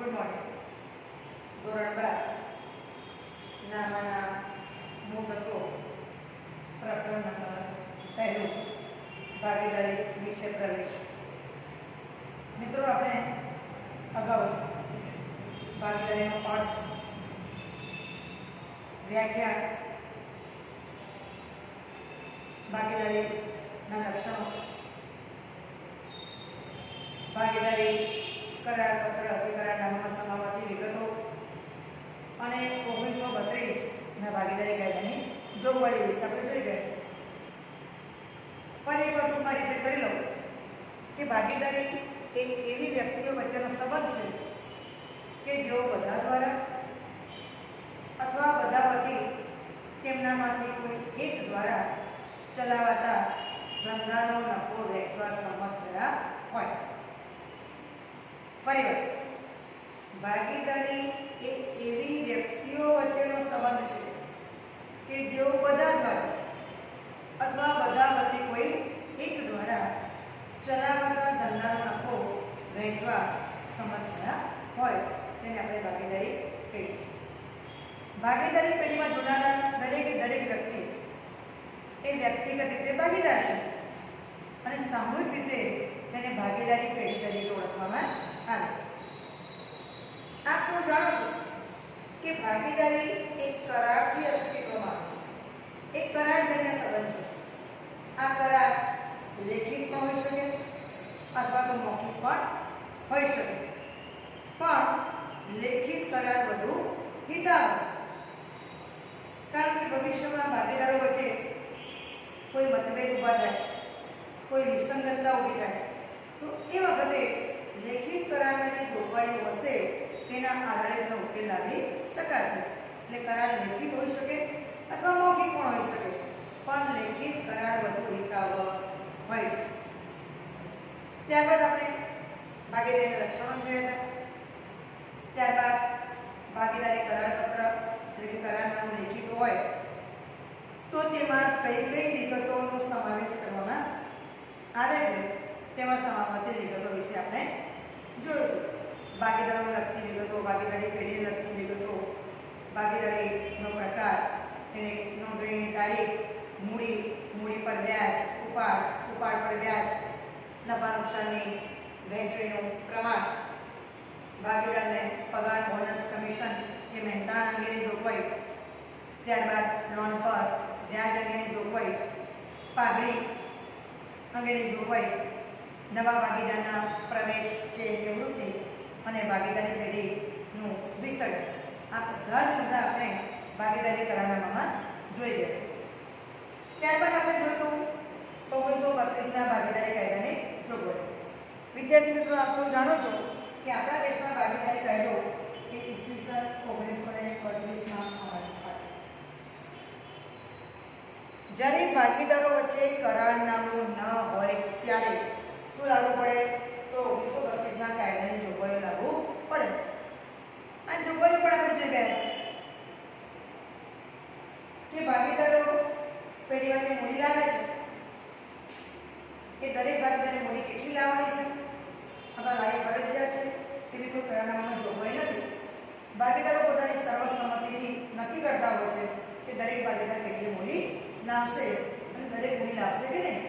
Good morning. ધોરણ 12 નામાના મૂળ તત્વો પ્રકરણ નંબર 1 ભાગીદારી વિશે પ્રવેશ. મિત્રો, આપણે અગાઉ ભાગીદારીનો અર્થ, વ્યાખ્યા, ભાગીદારીના લક્ષણો, ભાગીદારી કરારપત્ર કે કરારનામામાં સમાવતી વિગતો અને 1932ના ભાગીદારી કાયદાની જોગવાઈઓ વિશે આપણે જોઈ ગયા. ફરી એકવાર ટૂંકમાં રિપીટ કરી લઉં કે ભાગીદારી એ એવી વ્યક્તિઓ વચ્ચેનો સંબંધ છે કે જેઓ બધા દ્વારા અથવા બધા વતી તેમનામાંથી કોઈ એક દ્વારા ચલાવાતા ધંધાનો નફો વહેંચવા સંમત થયા હોય. ફરીવાર, ભાગીદારી એ એવી વ્યક્તિઓ વચ્ચેનો સંબંધ છે કે જેઓ બધા દ્વારા અથવા બધા વતી કોઈ એક દ્વારા ચલાવાતા ધંધાનો નફો વહેંચવા સંમત થયા હોય તેને આપણે ભાગીદારી કહીએ છીએ. ભાગીદારી પેઢીમાં જોડાનાર દરેક વ્યક્તિ એ વ્યક્તિગત રીતે ભાગીદાર છે અને સામૂહિક રીતે તેને ભાગીદારી પેઢી તરીકે ઓળખવામાં આવે છે. આપ સૌ જાણો છો કે ભાગીદારી એક કરારથી અસ્તિત્વમાં આવે છે. એક કરારજન્ય સંબંધ છે. આ કરાર લેખિત પણ હોઈ શકે અથવા તો મૌખિક પણ હોઈ શકે, પણ લેખિત કરાર વધુ હિતાવહ છે. કારણ કે ભવિષ્યમાં ભાગીદારો વચ્ચે કોઈ મતભેદ ઊભા થાય, કોઈ વિસંગતતા ઊભી થાય, તો એ વખતે લેખિત કરારમાં જે જોગવાઈઓ હશે તેના આધારે તેનો ઉકેલ લાવી શકાશે. એટલે કરાર લેખિત હોઈ શકે અથવા મૌખિક પણ હોઈ શકે, પણ લેખિત કરાર વધુ હિતાવહ હોય છે. ત્યારબાદ આપણે ભાગીદારીના લક્ષણો જોયા. ત્યારબાદ ભાગીદારી કરારપત્ર એટલે કે કરારનામું લેખિત હોય તો તેમાં કઈ વિગતોનો સમાવેશ કરવામાં આવે છે તેમાં સમાવતી વિગતો વિશે આપણે જોયું. ભાગીદારોને લગતી વિગતો, ભાગીદારી પેઢીને લગતી વિગતો, ભાગીદારીનો પ્રકાર, તેની નોંધણીની તારીખ, મૂડી પર વ્યાજ, ઉપાડ પર વ્યાજ, નફા નુકસાનની વહેંચણીનું પ્રમાણ, ભાગીદારને પગાર, બોનસ, કમિશન કે મહેનતાણા અંગેની જોગવાઈ, ત્યારબાદ લોન પર વ્યાજ અંગેની જોગવાઈ, પાઘડી અંગેની જોગવાઈ, નવા ભાગીદારના પ્રવેશ કે નિવૃત્તિ અને ભાગીદારી પેઢીનું વિસ્તરણ. આ બધા જ મુદ્દા આપણે ભાગીદારી કરારનામામાં જોઈ ગયા. ત્યારબાદ આપણે જોયું 1932ના ભાગીદારી કાયદાની જોગવાઈ. વિદ્યાર્થી મિત્રો, આપ સૌ જાણો છો કે આપણા દેશમાં ભાગીદારી કાયદો એ ઈસવીસન 1932માં અમલમાં આવ્યો. જ્યારે ભાગીદારો વચ્ચે કરારનામું ન હોય ત્યારે શું લાગુ પડે? તો 1932ના કાયદાની જોગવાઈઓ લાગુ પડે. આ જોગવાઈઓ પણ આપણે જોઈ ગયા કે ભાગીદારો પેઢીમાંથી મૂડી લાવે છે કે દરેક ભાગીદારે મૂડી કેટલી લાવવાની છે અથવા લાવી ફરજિયાત છે એવી કોઈ કરારનામામાં જોગવાઈ નથી. ભાગીદારો પોતાની સર્વસંમતિથી નક્કી કરતા હોય છે કે દરેક ભાગીદાર કેટલી મૂડી લાવશે અને દરેક મૂડી લાવશે કે નહીં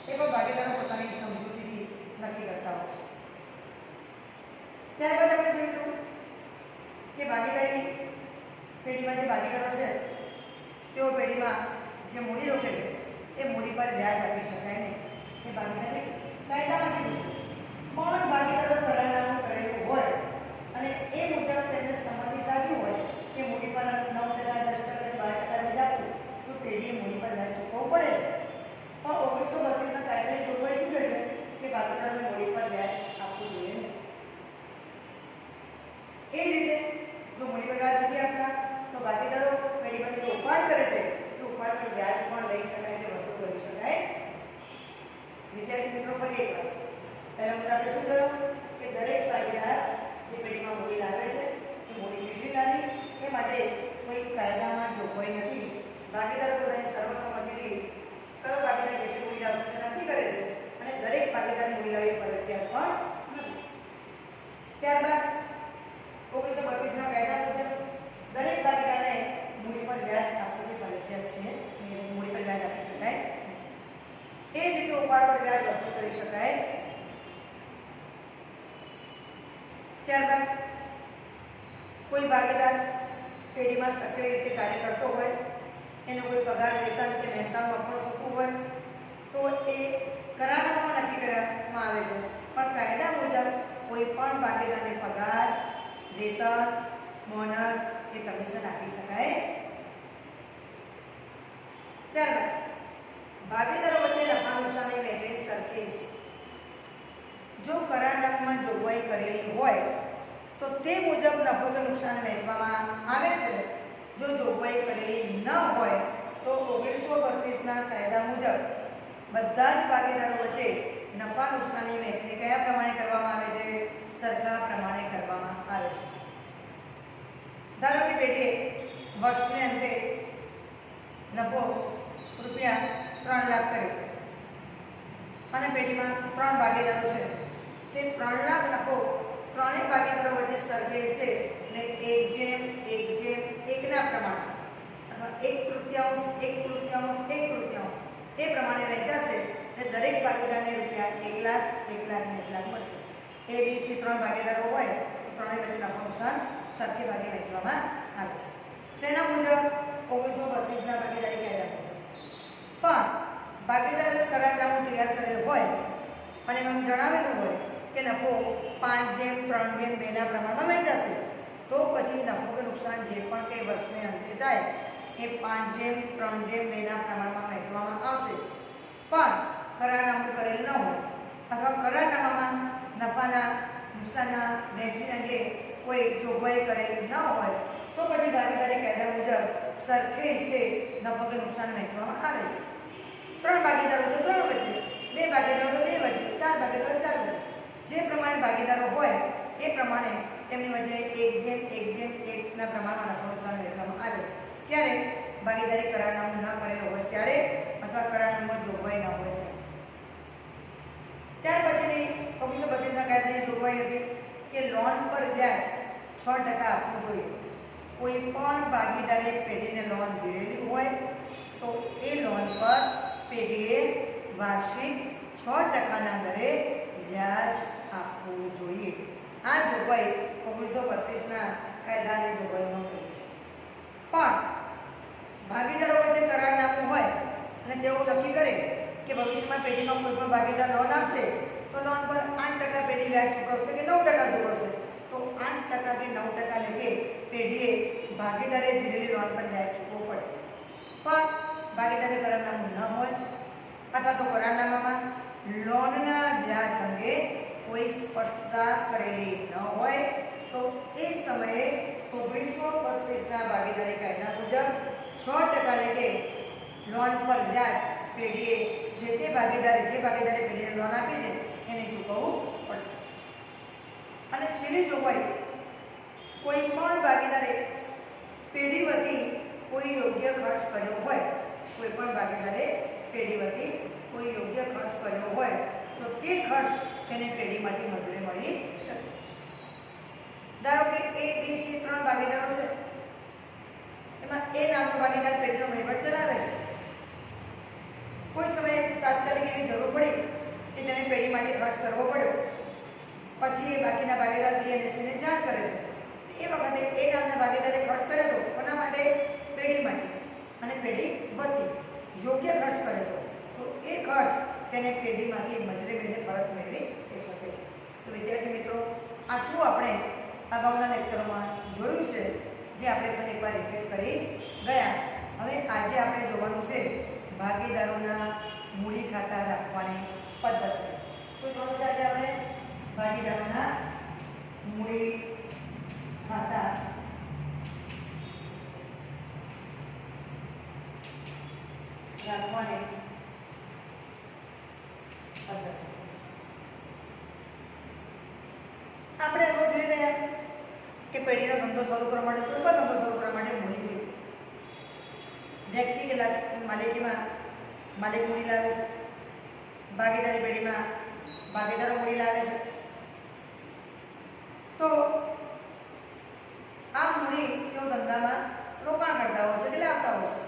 એ પણ ભાગીદારો પોતાની સમજૂતીથી નક્કી કરતા હોય છે. ત્યારબાદ આપણે જોયું કે ભાગીદારી પેઢીમાં જે ભાગીદારો છે તેઓ પેઢીમાં જે મૂડી રોકે છે એ મૂડી પર વ્યાજ આપી શકાય નહીં. એ ભાગીદારી કાયદામાં કીધું છે. પણ ભાગીદારો કરારનામું કરેલું હોય અને એ મુજબ તેમને સંમતિ સાધી હોય કે મૂડી પર 9%, 10%, 12% વ્યાજ આપવું, તો પેઢીએ મૂડી પર વ્યાજ ચૂકવવું પડે છે. પણ 1932ના કાયદાની જોગવાઈ શું કહે છે કે ભાગીદારોને મૂડી પર વ્યાજ આપવું જોઈએ નહીં. એ રીતે જો મૂડી પર વ્યાજ નથી આપતા તો ભાગીદારો પેઢી પર જે ઉપાડ કરે છે તો ઉપાડ પર વ્યાજ પણ લઈ શકાય, તે વસૂલ કરી શકાય. વિદ્યાર્થી મિત્રો, ફરી એકવાર પહેલા મુદ્દા આપણે શું કહ્યું કે દરેક ભાગીદાર જે પેઢીમાં મૂડી લાવે છે એ મૂડી કેટલી લાવી એ માટે કોઈ કાયદામાં જોગવાઈ નથી. ભાગીદારો પોતાની સર્વસંમતિથી કયો ભાગીદાર કેટલી મૂડી લાવશે તે નક્કી કરે છે અને દરેક ભાગીદાર મૂડી લાવવી ફરજિયાત પણ નથી. ત્યારબાદ ત્યારબાદ કોઈ ભાગીદાર પેઢીમાં સક્રિય રીતે કાર્ય કરતો હોય, એનો કોઈ પગાર વેતન કે મહેનતાણું આપણું થતું હોય તો એ કરારનામામાં નક્કી કરવામાં આવે છે, પણ કાયદા મુજબ કોઈ પણ ભાગીદારને પગાર, વેતન, બોનસ કે કમિશન આપી શકાય. ત્યારબાદ ભાગીદારો વચ્ચે નફા નુકસાનની વહેંચણી સરખી છે. જો કરારનામામાં જોગવાઈ કરેલી હોય તો તે મુજબ નફો કે નુકસાન વહેંચવામાં આવે છે. જો જોગવાઈ કરેલી ન હોય તો 1932ના કાયદા મુજબ બધા જ ભાગીદારો વચ્ચે નફા નુકસાનની વહેંચણી કયા પ્રમાણે કરવામાં આવે છે? સરખા પ્રમાણે કરવામાં આવે છે. ધારો કે પેઢીએ વર્ષને અંતે નફો રૂપિયા 3 લાખ કર્યો અને પેઢીમાં 3 ભાગીદારો છે. તે 3 લાખ નફો ત્રણેય ભાગીદારો વચ્ચે સરખે છે, એટલે 1:1:1 પ્રમાણે અથવા 1/3 એ પ્રમાણે વહેંચાશે. એટલે દરેક ભાગીદારને રૂપિયા 1 લાખ 1 લાખ ને 1 લાખ મળશે. ABC 3 ભાગીદારો હોય તો ત્રણેય વચ્ચે નફો નુકસાન સરખી ભાગે વહેંચવામાં આવે છે. શેના મુજબ? 1932ના ભાગીદારી કાયદા મુજબ. પણ ભાગીદાર કરારનામું તૈયાર કરેલું હોય અને એમાં જણાવેલું હોય કે નફો 5:3:2 પ્રમાણમાં વહેંચાશે, તો પછી નફો કે નુકસાન જે પણ કંઈ વર્ષને અંતે થાય એ 5:3:2 પ્રમાણમાં વહેંચવામાં આવશે. પણ કરારનામું કરેલ ન હોય અથવા કરારનામામાં નફાના નુકસાનના વહેંચણી અંગે કોઈ જોગવાઈ કરેલ ન હોય તો પછી ભાગીદારી કાયદા મુજબ સરખે હિસ્સે નફો કે નુકસાન વહેંચવામાં આવે છે. 3 ભાગીદારો તો 3 વચ્ચે, 2 ભાગીદારો તો 2 વચ્ચે, 4 ભાગીદારો 4 વચ્ચે. જે પ્રમાણે ભાગીદારો હોય એ પ્રમાણે તેમની વચ્ચે 1:1:1 પ્રમાણમાં નફો નુકસાન વહેંચવામાં આવે. ત્યારે ભાગીદારી કરારનામું ન કરેલો હોય ત્યારે અથવા કરારનામામાં જોગવાઈ ન હોય ત્યારે. ત્યાર પછીની 1932ના કાયદાની જોગવાઈ હતી કે લોન પર વ્યાજ 6% આપવું જોઈએ. કોઈ પણ ભાગીદારે પેઢીને લોન દીધેલી હોય તો એ લોન પર પેઢીએ વાર્ષિક 6%ના દરે વ્યાજ આપવું જોઈએ. આ જોગવાઈ 1932ના કાયદાની જોગવાઈમાં કરી છે. પણ ભાગીદારો વચ્ચે કરારનામું હોય અને તેઓ નક્કી કરે કે ભવિષ્યમાં પેઢીમાં કોઈ પણ ભાગીદાર લોન આપશે તો લોન પર 8% પેઢી વ્યાજ ચૂકવશે કે 9% ચૂકવશે, તો 8% કે 9% લેખે પેઢીએ ભાગીદારે દીધેલી લોન પર વ્યાજ ચૂકવવું પડે. પણ ભાગીદારે કરારનામું ન હોય અથવા તો કરારનામામાં લોનના વ્યાજ અંગે કોઈ સ્પષ્ટતા કરેલી ન હોય તો એ સમયે 1932ના ભાગીદારી કાયદા મુજબ 6% લેખે લોન પર વ્યાજ પેઢીએ જે ભાગીદારે પેઢીને લોન આપી છે એને ચૂકવવું પડશે. અને છેલ્લી જોગવાઈ, કોઈ પણ ભાગીદારે પેઢી વતી કોઈ યોગ્ય ખર્ચ કર્યો હોય, કોઈ પણ ભાગીદારે પેઢી વતી કોઈ યોગ્ય ખર્ચ કર્યો હોય તો તે ખર્ચ તેને પેઢીમાંથી મજૂરી મળી શકે. ધારો કે ABC 3 ભાગીદારો છે, એમાં એ નામનો ભાગીદાર પેઢીનો વહીવટ ચલાવે છે. કોઈ સમયે તાત્કાલિક એવી જરૂર પડી કે તેને પેઢી માટે ખર્ચ કરવો પડ્યો, પછી એ બાકીના ભાગીદાર BNSને જાણ કરે છે. એ વખતે એ નામના ભાગીદારે ખર્ચ કર્યો હતો કોના માટે? પેઢી માટે. અને પેઢી વતી યોગ્ય ખર્ચ કર્યો હતો તો એ ખર્ચ તેને પેઢીમાંથી મજૂરી મેળે પરત મેળવી શકે છે. તો વિદ્યાર્થી મિત્રો, આટલું આપણે અગાઉના લેક્ચરોમાં જોયું છે, જે આપણે ફરી એકવાર રિપીટ કરી ગયા. હવે આજે આપણે જોવાનું છે ભાગીદારોના મૂડી ખાતા રાખવાની પદ્ધતિ. શું જોવાનું છે આજે આપણે? ભાગીદારોના મૂડી ખાતા રાખવાની પદ્ધતિ. આપણે એવો જોઈ રહ્યા કે પેઢીનો ધંધો શરૂ કરવા માટે, કોઈ પણ ધંધો શરૂ કરવા માટે મૂડી જોઈએ. વ્યક્તિ કે માલિકીમાં માલિક મૂડી લાવે છે, ભાગીદારી પેઢીમાં ભાગીદારો મૂડી લાવે છે. તો આ મૂડી તેઓ ધંધામાં રોકાણ કરતા હોય છે, એટલે આપતા હોય છે.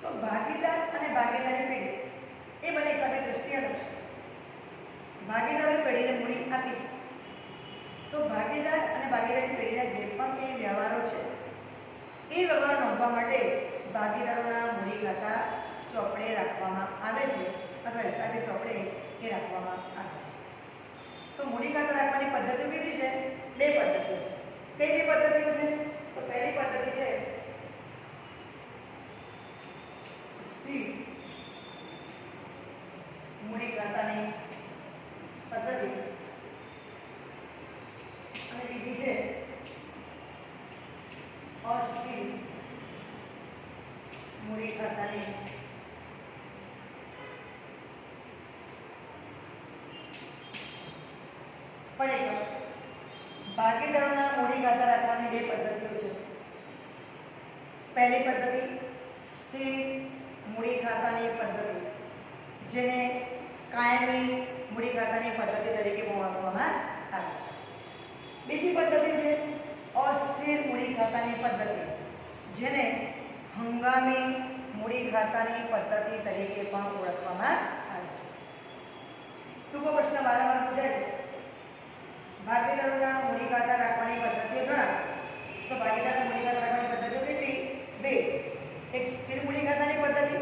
તો ભાગીદાર અને ભાગીદારી પેઢી એ બંને સાથે દ્રષ્ટિ અલગ છે. ભાગીદારોએ પેઢીને મૂડી આપી છે તો ભાગીદાર અને ભાગીદારી પેઢીના જે પણ કંઈ વ્યવહારો છે એ વ્યવહાર નોંધવા માટે ભાગીદારોના મૂડી ખાતા ચોપડે રાખવામાં આવે છે અથવા હિસાબી ચોપડે એ રાખવામાં આવે છે. તો મૂડી ખાતા રાખવાની પદ્ધતિઓ કેટલી છે? બે પદ્ધતિઓ છે. કઈ બે પદ્ધતિઓ છે? તો પહેલી પદ્ધતિ છે સ્થિર મૂડી ખાતાની પદ્ધતિ અને બીજી છે અસ્થિર મૂડી ખાતાની ફરી ભાગીદારોના મૂડી ખાતા રાખવાની બે પદ્ધતિઓ છે. પહેલી પદ્ધતિ સ્થિર મૂડી ખાતાની પદ્ધતિ, જેને કાયમી મૂડી ખાતાની પદ્ધતિ તરીકે ઓળખવામાં આવે છે. બીજી પદ્ધતિ છે અસ્થિર મૂડી ખાતાની પદ્ધતિ, જેને હંગામી મૂડી ખાતાની પદ્ધતિ તરીકે પણ ઓળખવામાં આવે છે. ટૂંકો પ્રશ્ન વારંવાર પૂછાય છે, ભાગીદારોના મૂડી ખાતા રાખવાની પદ્ધતિઓ જણાવો. તો ભાગીદારોના મૂડી ખાતા રાખવાની પદ્ધતિઓ કેટલી? બે. એક સ્થિર મૂડી ખાતાની પદ્ધતિ,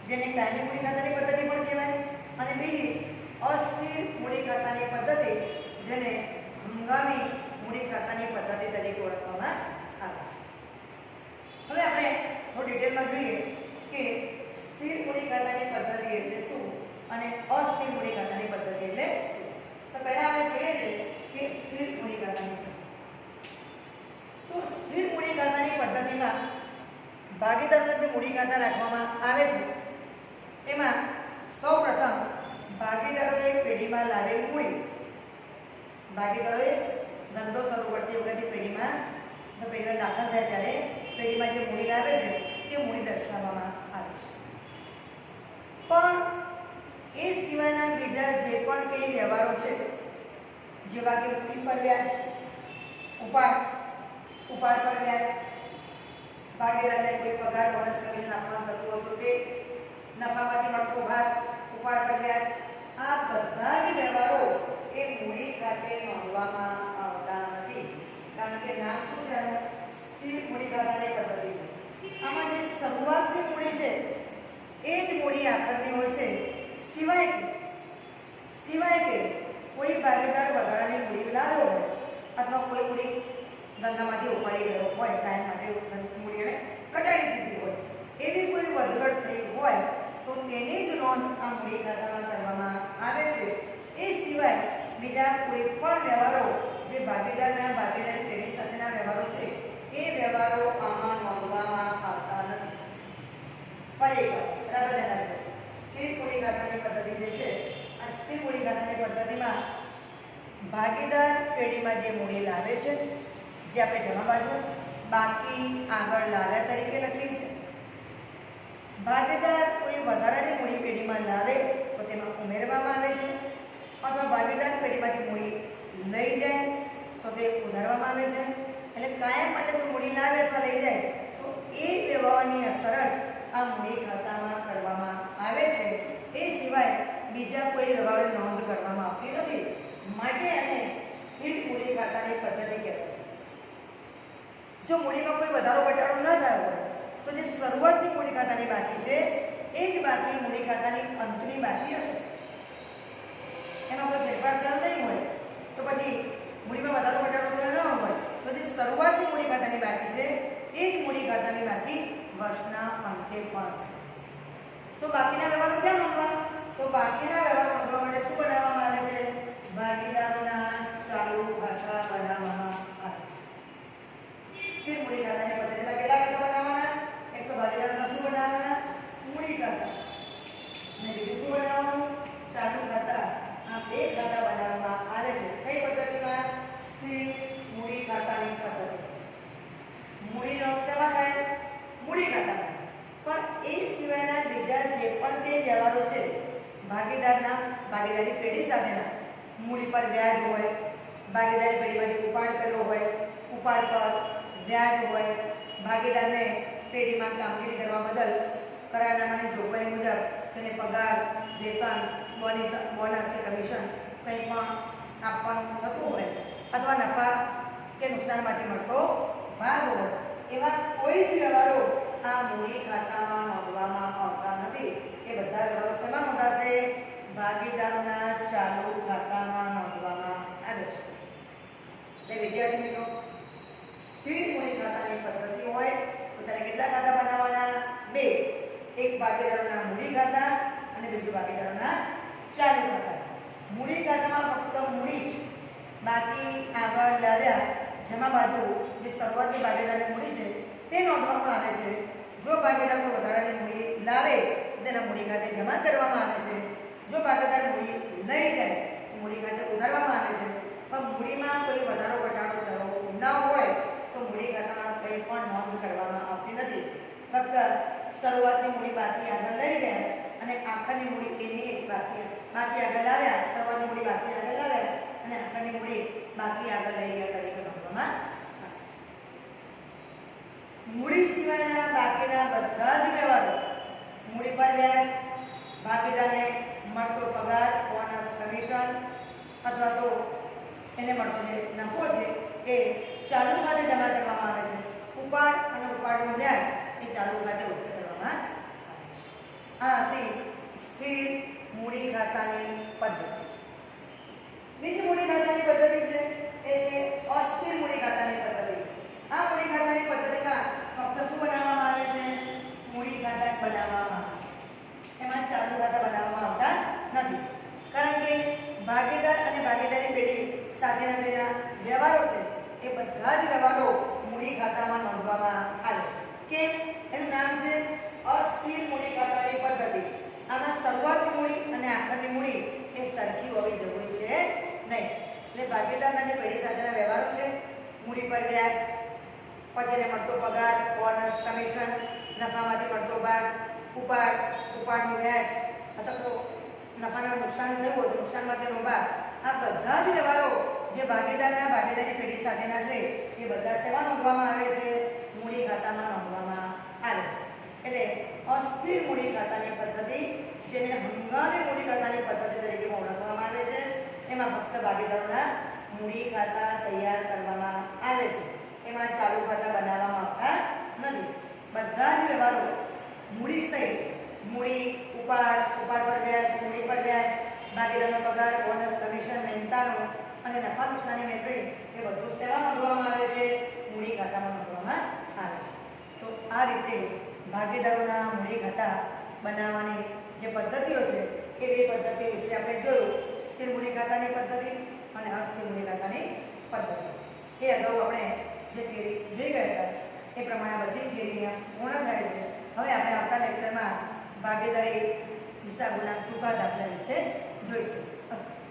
જેને કાયમી મૂડી ખાતાની પદ્ધતિ પણ કહેવાય, અને બીજી અસ્થિર મૂડી ખાતાની પદ્ધતિ, જેને હંગામી મૂડી ખાતાની પદ્ધતિ તરીકે ઓળખવામાં આવે છે. હવે આપણે થોડી ડિટેલમાં જોઈએ કે સ્થિર મૂડી ખાતાની પદ્ધતિ એટલે શું અને અસ્થિર મૂડી ખાતાની પદ્ધતિ એટલે શું. તો પહેલા આપણે જોઈએ છે કે સ્થિર મૂડી ખાતાની પદ્ધતિ. તો સ્થિર મૂડી ખાતાની પદ્ધતિમાં ભાગીદારોના જે મૂડી ખાતા રાખવામાં આવે છે એમાં સૌપ્રથમ ભાગીદારોએ પેઢીમાં લાવેલ મૂડી, ભાગીદારોએ ધંધો શરૂ કરતી વખતે પેઢીમાં દાખલ થાય ત્યારે પેઢીમાં જે મૂડી લાવે છે તે મૂડી દર્શાવવામાં આવે છે. પણ એ સિવાયના બીજા જે પણ કંઈ વ્યવહારો છે, જેવા કે મૂડી પર વ્યાજ, ઉપાડ પર વ્યાજ, ભાગીદારને કોઈ પગાર બોનસ કમિશન આપવાનું થતું હોય તો તે, નફામાંથી મળતો ભાગ, ઉપાડ પર વ્યાજ, આ બધા જ વ્યવહારો એ મૂડી ખાતે નોંધવામાં આવતા નથી. કારણ કે નામ શું છે? સ્થિર મૂડી ખાતાની પદ્ધતિ છે. આમાં જે શરૂઆતની મૂડી છે એ જ મૂડી આખરની હોય છે, સિવાય કે કોઈ ભાગીદાર વધારાની મૂડી લાવ્યો હોય અથવા કોઈ મૂડી ધંધામાંથી ઉપાડી ગયો હોય, કાયમ માટે મૂડી એને ઘટાડી દીધી હોય, એવી કોઈ વધઘટ થઈ હોય તો તેની જ નોંધ આ મૂડી ખાતામાં કરવામાં આવે છે. એ સિવાય બીજા કોઈ પણ વ્યવહારો જે ભાગીદારની પેઢી સાથેના વ્યવહારો છે એ વ્યવહારો આમાં નોંધવામાં આવતા નથી. ફરી એકવાર બરાબર ધ્યાન રાખજો. સ્થિર મૂડી ખાતાની પદ્ધતિ જે છે, આ સ્થિર મૂડી ખાતાની પદ્ધતિમાં ભાગીદાર પેઢીમાં જે મૂડી લાવે છે, જે આપણે જમા બાજુ બાકી આગળ લાવ્યા તરીકે લખી છે. ભાગીદાર કોઈ વધારાની મૂડી પેઢીમાં લાવે તો તેમાં ઉમેરવામાં આવે છે, અથવા ભાગીદાર પેઢીમાંથી મૂડી લઈ જાય તો તે ઉધારવામાં આવે છે. એટલે કાયમ માટે કોઈ મૂડી લાવે અથવા લઈ જાય તો એ વ્યવહારની અસર જ આ મૂડી ખાતામાં કરવામાં આવે છે. એ સિવાય બીજા કોઈ વ્યવહારની નોંધ કરવામાં આવતી નથી. માટે આને સ્થિર મૂડી ખાતાની પદ્ધતિ કહેવાય છે. જો મૂડીમાં કોઈ વધારો ઘટાડો ન થયો હોય તો જે શરૂઆતની મૂડી ખાતાની બાકી છે એ જ બાકી મૂડી ખાતાની અંતની બાકી હશે. એમાં કોઈ ફેરફાર થયો નહીં હોય તો પછી મૂડીમાં વધારો ઘટાડો થયો ન હોય તો જે શરૂઆતની મૂડી ખાતાની બાકી છે એ જ મૂડી ખાતાની બાકી વર્ષના અંતે પણ હશે. તો બાકીના વ્યવહારો ક્યાં નોંધવા? તો બાકીના વ્યવહારો નોંધવા માટે શું બનાવવામાં આવે છે? ભાગીદારોના ચાલુ ખાતા બનાવવામાં આવે છે. સ્થિર મૂડી ખાતાની પદ્ધતિમાં કેટલા ખાતા બનાવવાના? એક તો ભાગીદારોના શું બનાવવાના? મૂડી ખાતા, અને બીજું શું બનાવવાનું? ચાલુ ખાતા. આ બે ખાતા બનાવવામાં આવે છે. કઈ પદ્ધતિમાં? સ્થિર મૂડી ખાતાની પદ્ધતિ. મૂડી નોંધ શેમાં થાય? મૂડી ખાતામાં. પણ એ સિવાયના બીજા જે પણ તે વ્યવહારો છે ભાગીદારી પેઢી સાથેના, મૂડી પર વ્યાજ હોય, ભાગીદારી પેઢીમાંથી ઉપાડ કર્યો હોય, ઉપાડ પર વ્યાજ હોય, ભાગીદારને પેઢીમાં કામગીરી કરવા બદલ કરારનામાની જોગવાઈ મુજબ તેને પગાર, વેતન, બોનસ કે કમિશન કંઈ પણ આપવાનું થતું હોય, અથવા અથવા નફા કે નુકસાનમાંથી મળતો ભાગ હોય એવા કોઈ જ વ્યવહારો આ મૂડી ખાતામાં નોંધવામાં આવતા નથી. એ બધા વ્યવહારો શેમાં નોંધાશે? ભાગીદારોના ચાલુ ખાતામાં નોંધવામાં આવે છે. એટલે વિદ્યાર્થી મિત્રો, સ્થિર મૂડી ખાતાની પદ્ધતિ હોય તો ત્યારે કેટલા ખાતા બનાવવાના? બે. એક ભાગીદારોના મૂડી ખાતા અને બીજું ભાગીદારોના ચાલુ ખાતા. મૂડી ખાતામાં ફક્ત મૂડી જ, બાકી આગળ લાવ્યા જમા બાજુ જે શરૂઆતની ભાગીદારની મૂડી છે તે નોંધવામાં આવે છે. જો ભાગીદાર કોઈ વધારાની મૂડી લાવે તો તેના મૂડી ખાતે જમા કરવામાં આવે છે. જો ભાગીદાર મૂડી લઈ જાય તો મૂડી ખાતે ઉધારવામાં આવે છે. પણ મૂડીમાં કોઈ વધારો ઘટાડો થયો ન હોય તો મૂડી ખાતામાં કંઈ પણ નોંધ કરવામાં આવતી નથી. ફક્ત શરૂઆતની મૂડી બાકી આગળ લઈ ગયા અને આખરની મૂડી એની જ બાકી આગળ લાવ્યા, શરૂઆતની મૂડી બાકી આગળ લાવ્યા અને આખરની મૂડી બાકી આગળ લઈ ગયા તરીકે નોંધવામાં આવે છે. મૂડી સિવાયના બાકીના બધા જ વ્યવહારો, મૂડી પર વ્યાજ, ભાગીદારને મળતો પગાર, બોનસ, કમિશન અથવા તો એને મળતો જે નફો છે એ ચાલુ ખાતે જમા કરવામાં આવે છે. ઉપાડ અને ઉપાડનું વ્યાજ એ ચાલુ ખાતે ઉત્પન્ન કરવામાં આવે છે. આ હતી સ્થિર મૂડી ખાતાની પદ્ધતિ. બીજી મૂડી ખાતાની પદ્ધતિ છે એ છે અસ્થિર મૂડી ખાતાની પદ્ધતિ. આ મૂડી ખાતાની પદ્ધતિમાં ફક્ત શું બનાવવામાં આવે છે? મૂડી ખાતા બનાવવામાં આવે છે. એમાં ચાલુ ખાતા બનાવવામાં આવતા નથી. કારણ કે ભાગીદાર અને ભાગીદારી પેઢી સાથેના જેના વ્યવહારો છે એ બધા જ વ્યવહારો મૂડી ખાતામાં નોંધવામાં આવે છે. કે એનું નામ છે અસ્થિર મૂડી ખાતાની પદ્ધતિ. આમાં શરૂઆતની મૂડી અને આખરની મૂડી એ સરખી હોવી જરૂરી છે નહીં. એટલે ભાગીદારના જે પેઢી સાથેના વ્યવહારો છે, મૂડી પર વ્યાજ, પછી એને મળતો પગાર, બોનસ, કમિશન, નફામાંથી મળતો ભાગ, ઉપાડનું વ્યાજ અથવા તો નફાનું નુકસાન થયું હોય તો નુકસાનમાંથીનો ભાગ, આ બધા જ વ્યવહારો જે ભાગીદારી પેઢી સાથેના છે એ બધા શેમાં નોંધવામાં આવે છે? મૂડી ખાતામાં નોંધવામાં આવે છે. એટલે અસ્થિર મૂડી ખાતાની પદ્ધતિ, જેને હંગામી મૂડી ખાતાની પદ્ધતિ તરીકે ઓળખવામાં આવે છે, એમાં ફક્ત ભાગીદારોના મૂડી ખાતા તૈયાર કરવામાં આવે છે. એમાં ચાલુ ખાતા બનાવવામાં આવતા નથી. બધા જ વ્યવહારો મૂડી સહિત, મૂડી, ઉપાડ પર વ્યાજ, મૂડી પર વ્યાજ, ભાગીદારનો પગાર, બોનસ, કમિશન, મહેનતાણું અને નફા નુકસાની વહેંચણી એ બધું શેમાં નોંધવામાં આવે છે? મૂડી ખાતામાં નોંધવામાં આવે છે. તો આ રીતે ભાગીદારોના મૂડી ખાતા બનાવવાની જે પદ્ધતિઓ છે એ બે પદ્ધતિઓ વિશે આપણે જોયું. સ્થિર મૂડી ખાતાની પદ્ધતિ અને અસ્થિર મૂડી ખાતાની પદ્ધતિ. એ અગાઉ આપણે જે થિયરી જોઈ ગયા હતા એ પ્રમાણે બધી થિયરી પૂર્ણ થાય છે. હવે આપણે આપણા લેક્ચરમાં ભાગીદારી હિસાબોના ટૂંકા દાખલા વિશે જોઈશું.